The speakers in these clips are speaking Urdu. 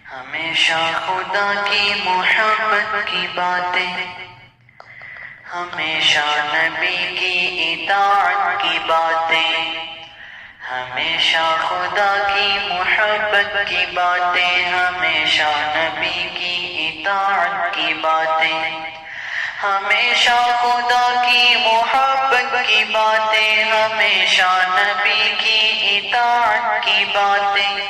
ہمیشہ خدا کی محبت کی باتیں، ہمیشہ نبی کی اطاعت کی باتیں، ہمیشہ خدا کی محبت کی باتیں، ہمیشہ نبی کی اطاعت کی باتیں، ہمیشہ خدا کی محبت کی باتیں، ہمیشہ نبی کی اطاعت کی باتیں،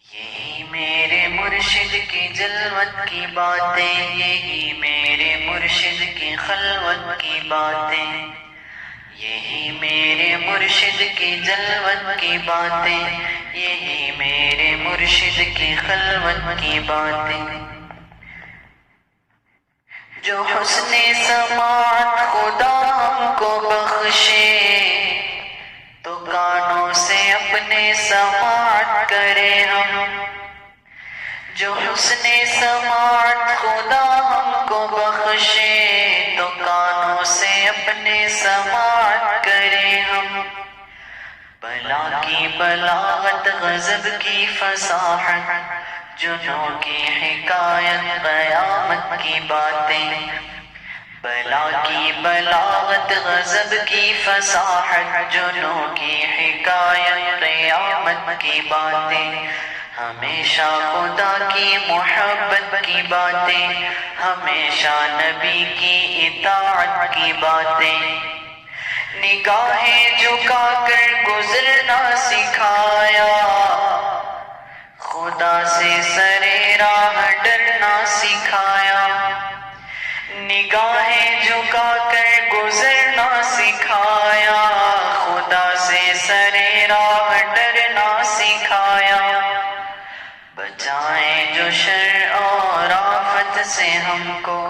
یہی میرے مرشد کی جلوت کی باتیں، یہی میرے مرشد کی خلوت کی باتیں، یہی میرے مرشد کی جلوت کی باتیں، یہی میرے مرشد کی خلوت کی باتیں، جو حسن سماعت خدا ہم کو بخشے تو کانوں سے اپنے سماعت کرے ہم، جو حسن سماعت خدا ہم کو بخشے تو کانوں سے اپنے سماعت کرے ہم، بلا کی بلاغت غضب کی فصاحت جنوں کی حکایت قیامت کی باتیں، بلا کی بلاغت غضب کی فصاحت جنوں کی حکایت قیامت کی باتیں، ہمیشہ خدا کی محبت کی باتیں، ہمیشہ نبی کی اطاعت کی باتیں، نگاہیں جھکا کر گزرنا سکھایا، خدا سے سرے راہ ڈرنا سکھایا، نگاہیں جھکا کر گزرنا سکھایا، خدا سے سرے راہ ڈرنا سکھایا، بچائیں جو شر اور آفت سے ہم کو،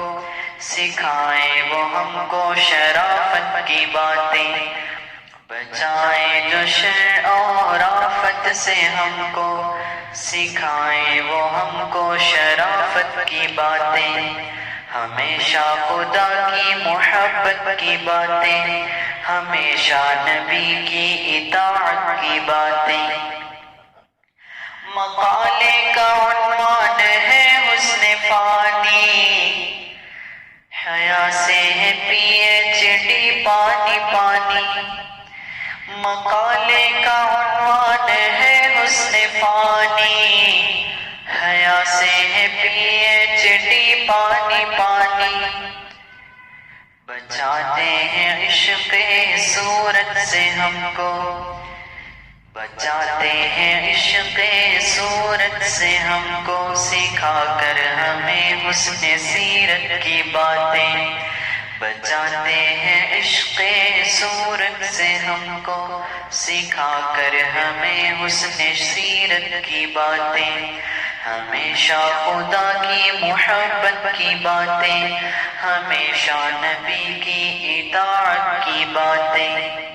سکھائیں وہ ہم کو شرافت کی باتیں، بچائیں جو شر اور آفت سے ہم کو، سکھائیں وہ ہم کو شرافت کی باتیں، ہمیشہ خدا کی محبت کی باتیں، ہمیشہ نبی کی اطاعت کی باتیں، مقالے کا عنوان ہے حسن فانی، حیا سے ہے پی ایچ ڈی پانی پانی، مقالے کا عنوان ہے حسن فانی، حیا سے ہے پی ایچ ڈی پانی پانی، بچاتے ہیں عشق صورت سے ہم کو، بچاتے ہیں عشق صورت سے ہم کو، سکھا کر ہمیں حسن سیرت کی باتیں، بچاتے ہیں عشق صورت سے ہم کو، سکھا کر ہمیں حسن سیرت کی باتیں، ہمیشہ خدا کی محبت کی باتیں، ہمیشہ نبی کی اطاعت کی باتیں،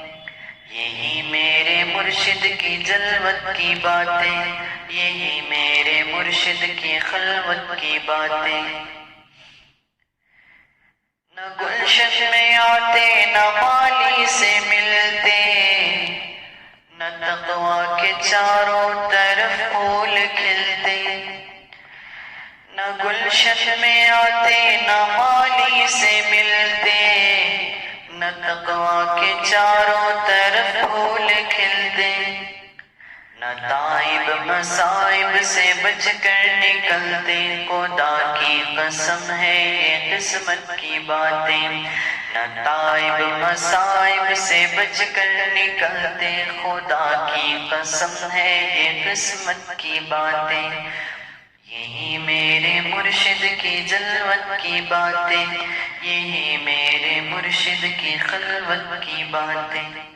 یہی میرے مرشد کی جلوت کی باتیں، یہی میرے مرشد کی خلوت کی باتیں، نہ گلشن میں آتے نہ مالی سے ملتے، نہ تقویٰ کے چاروں طرف پھول کھلتے، نہ گلشن میں آتے نہ مالی سے ملتے، نہ تقویٰ کے چاروں طرف پھول کھلتے، نہ تائب مصائب سے بچ کر نکلتے، خدا کی قسم ہے یہ قسمت کی باتیں، نہ تائب مصائب سے بچ کر نکلتے، خدا کی قسم ہے یہ قسمت کی باتیں، یہی میرے مرشد کی جلوت کی باتیں، یہی میرے مرشد کی خلوت کی باتیں۔